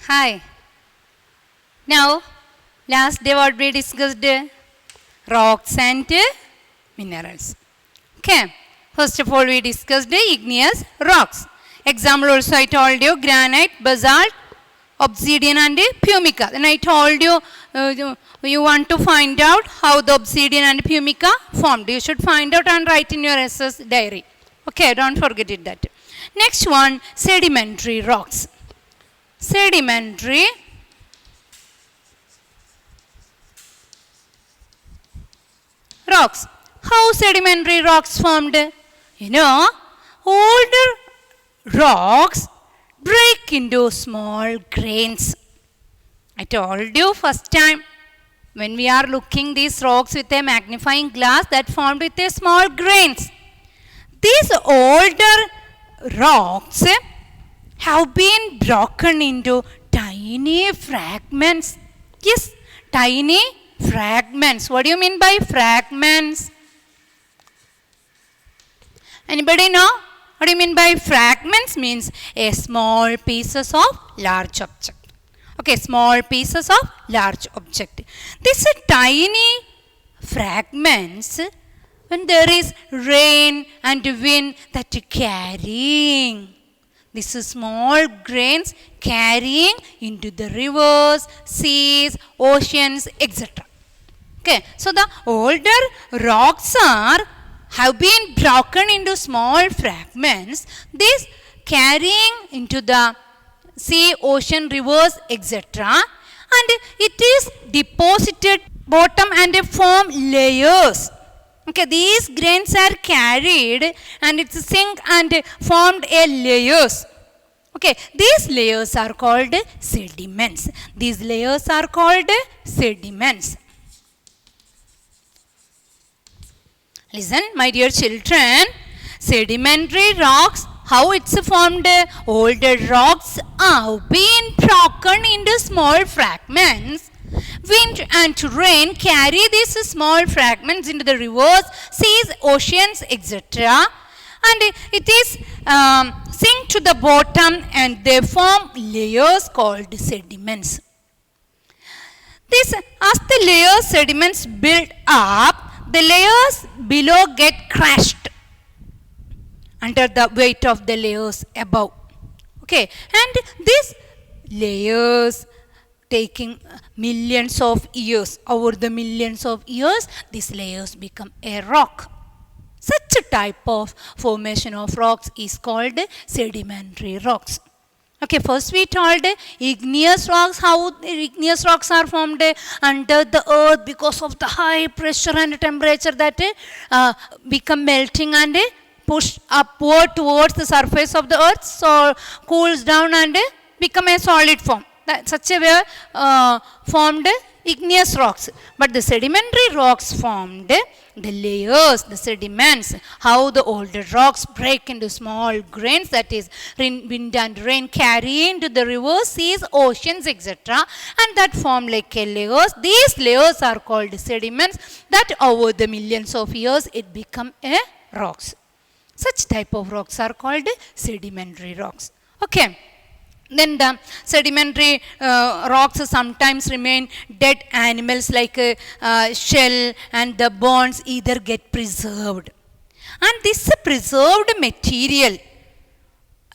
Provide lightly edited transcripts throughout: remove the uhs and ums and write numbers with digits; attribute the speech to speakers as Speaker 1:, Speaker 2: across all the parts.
Speaker 1: Hi. Now, last day what we discussed? Rocks and minerals. Okay. First of all, we discussed igneous rocks. Example also I told you granite, basalt, obsidian and pumica. Then I told you you want to find out how the obsidian and pumica formed. You should find out and write in your SS diary. Okay, don't forget it that. Next one, sedimentary rocks. Sedimentary rocks. How sedimentary rocks formed? You know, older rocks break into small grains. I told you first time when we are looking these rocks with a magnifying glass that formed with a small grains. These older rocks have been broken into tiny fragments. Yes, tiny fragments. What do you mean by fragments? Anybody know? What do you mean by fragments? Means a small pieces of large object. Okay, small pieces of large object. These tiny fragments, when there is rain and wind, that carrying these small grains carrying into the rivers, seas, oceans, etc. Okay, so the older rocks have been broken into small fragments. These carrying into the sea, ocean, rivers, etc. And it is deposited bottom and form layers. Okay, these grains are carried and it's sink and formed a layers. Okay, these layers are called sediments. These layers are called sediments. Listen, my dear children, sedimentary rocks, how it's formed? Older rocks have been broken into small fragments. Wind and rain carry these small fragments into the rivers, seas, oceans, etc. And it is sink to the bottom and they form layers called sediments. This, as the layers sediments build up, the layers below get crushed under the weight of the layers above. Okay, and these layers taking millions of years, over the millions of years, these layers become a rock. Such a type of formation of rocks is called sedimentary rocks. Okay, first we told igneous rocks, how igneous rocks are formed under the earth because of the high pressure and temperature that become melting and push upward towards the surface of the earth, so cools down and become a solid form. That such a way formed igneous rocks. But the sedimentary rocks formed the layers, the sediments, how the older rocks break into small grains, that is wind and rain carry into the rivers, seas, oceans, etc. and that form like a layers. These layers are called sediments, that over the millions of years it become a rocks. Such type of rocks are called sedimentary rocks. Okay. Then the sedimentary rocks sometimes remain dead animals like shell and the bones either get preserved. And this preserved material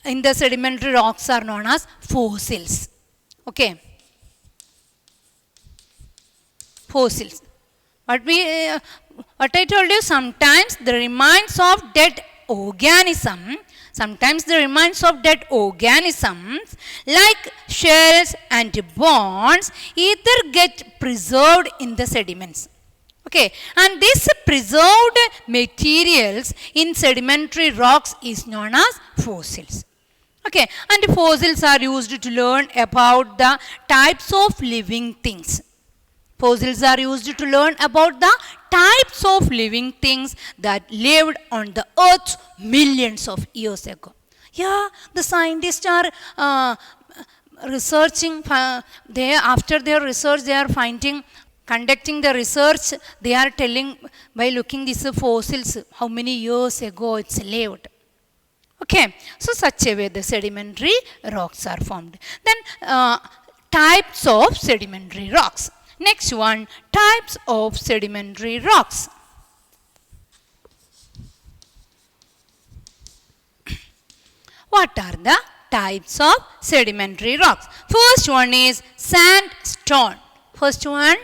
Speaker 1: in the sedimentary rocks are known as fossils. Okay. Fossils. What I told you, sometimes the remains of dead organism, sometimes the remains of dead organisms like shells and bones either get preserved in the sediments. Okay, and these preserved materials in sedimentary rocks is known as fossils. Okay, and fossils are used to learn about the types of living things. Fossils are used to learn about the types of living things that lived on the earth millions of years ago. Yeah, the scientists are researching, after their research they are conducting the research, they are telling by looking these fossils how many years ago it's lived. Okay, so such a way the sedimentary rocks are formed. Then types of sedimentary rocks. Next one, types of sedimentary rocks. What are the types of sedimentary rocks? First one is sandstone. First one,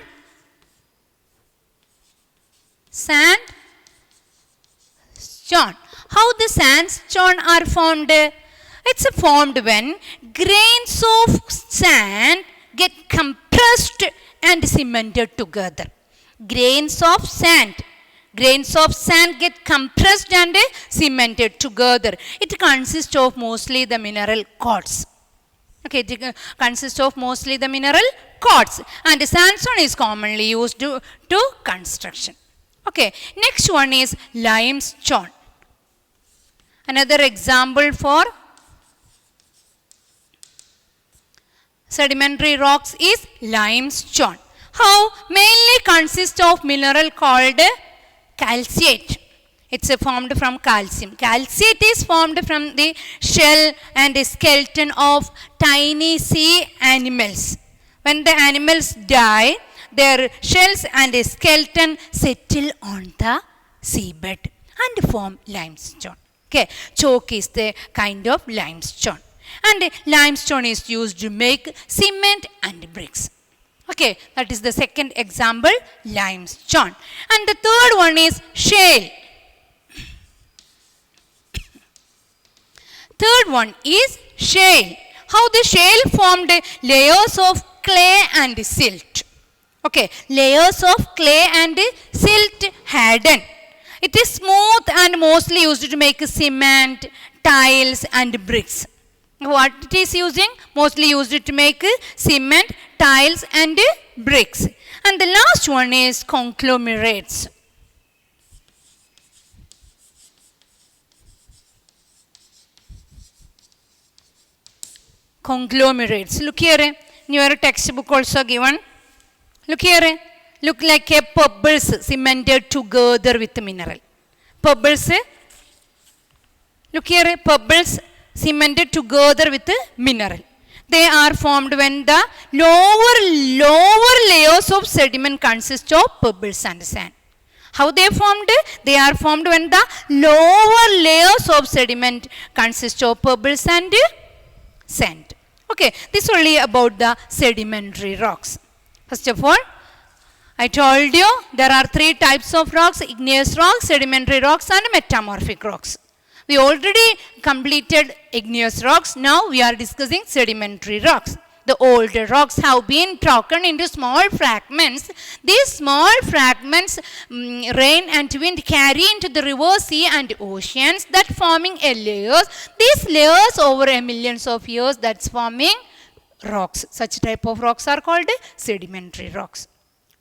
Speaker 1: sandstone. How the sandstone are formed? It's formed when grains of sand get compressed and cemented together. Grains of sand get compressed and cemented together. It consists of mostly the mineral quartz. Okay, it consists of mostly the mineral quartz, and sandstone is commonly used to construction. Okay, next one is limestone. Another example for sedimentary rocks is limestone. How? Mainly consists of mineral called calcite. It's formed from calcium. Calcite is formed from the shell and skeleton of tiny sea animals. When the animals die, their shells and skeleton settle on the seabed and form limestone. Okay, chalk is the kind of limestone. And limestone is used to make cement and bricks. Okay, that is the second example, limestone. And the third one is shale. Third one is shale. How the shale formed layers of clay and silt. Okay, layers of clay and silt hardened. It is smooth and mostly used to make cement, tiles and bricks. What it is using? Mostly used to make cement, tiles and bricks. And the last one is conglomerates. Conglomerates. Look here. In your textbook also given. Look here. Look like a pebbles cemented together with mineral. Pebbles. Look here. Pebbles cemented together with mineral. They are formed when the lower layers of sediment consist of pebbles and sand. How they formed? They are formed when the lower layers of sediment consist of pebbles and sand. Okay, this only about the sedimentary rocks. First of all, I told you there are three types of rocks: igneous rocks, sedimentary rocks and metamorphic rocks. We already completed igneous rocks. Now we are discussing sedimentary rocks. The older rocks have been broken into small fragments. These small fragments rain and wind carry into the river, sea and oceans, that forming a layers. These layers over a millions of years, that's forming rocks. Such type of rocks are called sedimentary rocks.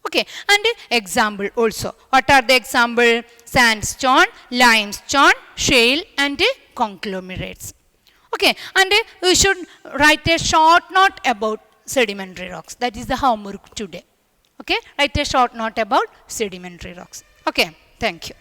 Speaker 1: Okay, and example also. What are the example? Sandstone, limestone, shale and conglomerates. Okay, and we should write a short note about sedimentary rocks. That is the homework today. Okay, write a short note about sedimentary rocks. Okay, thank you.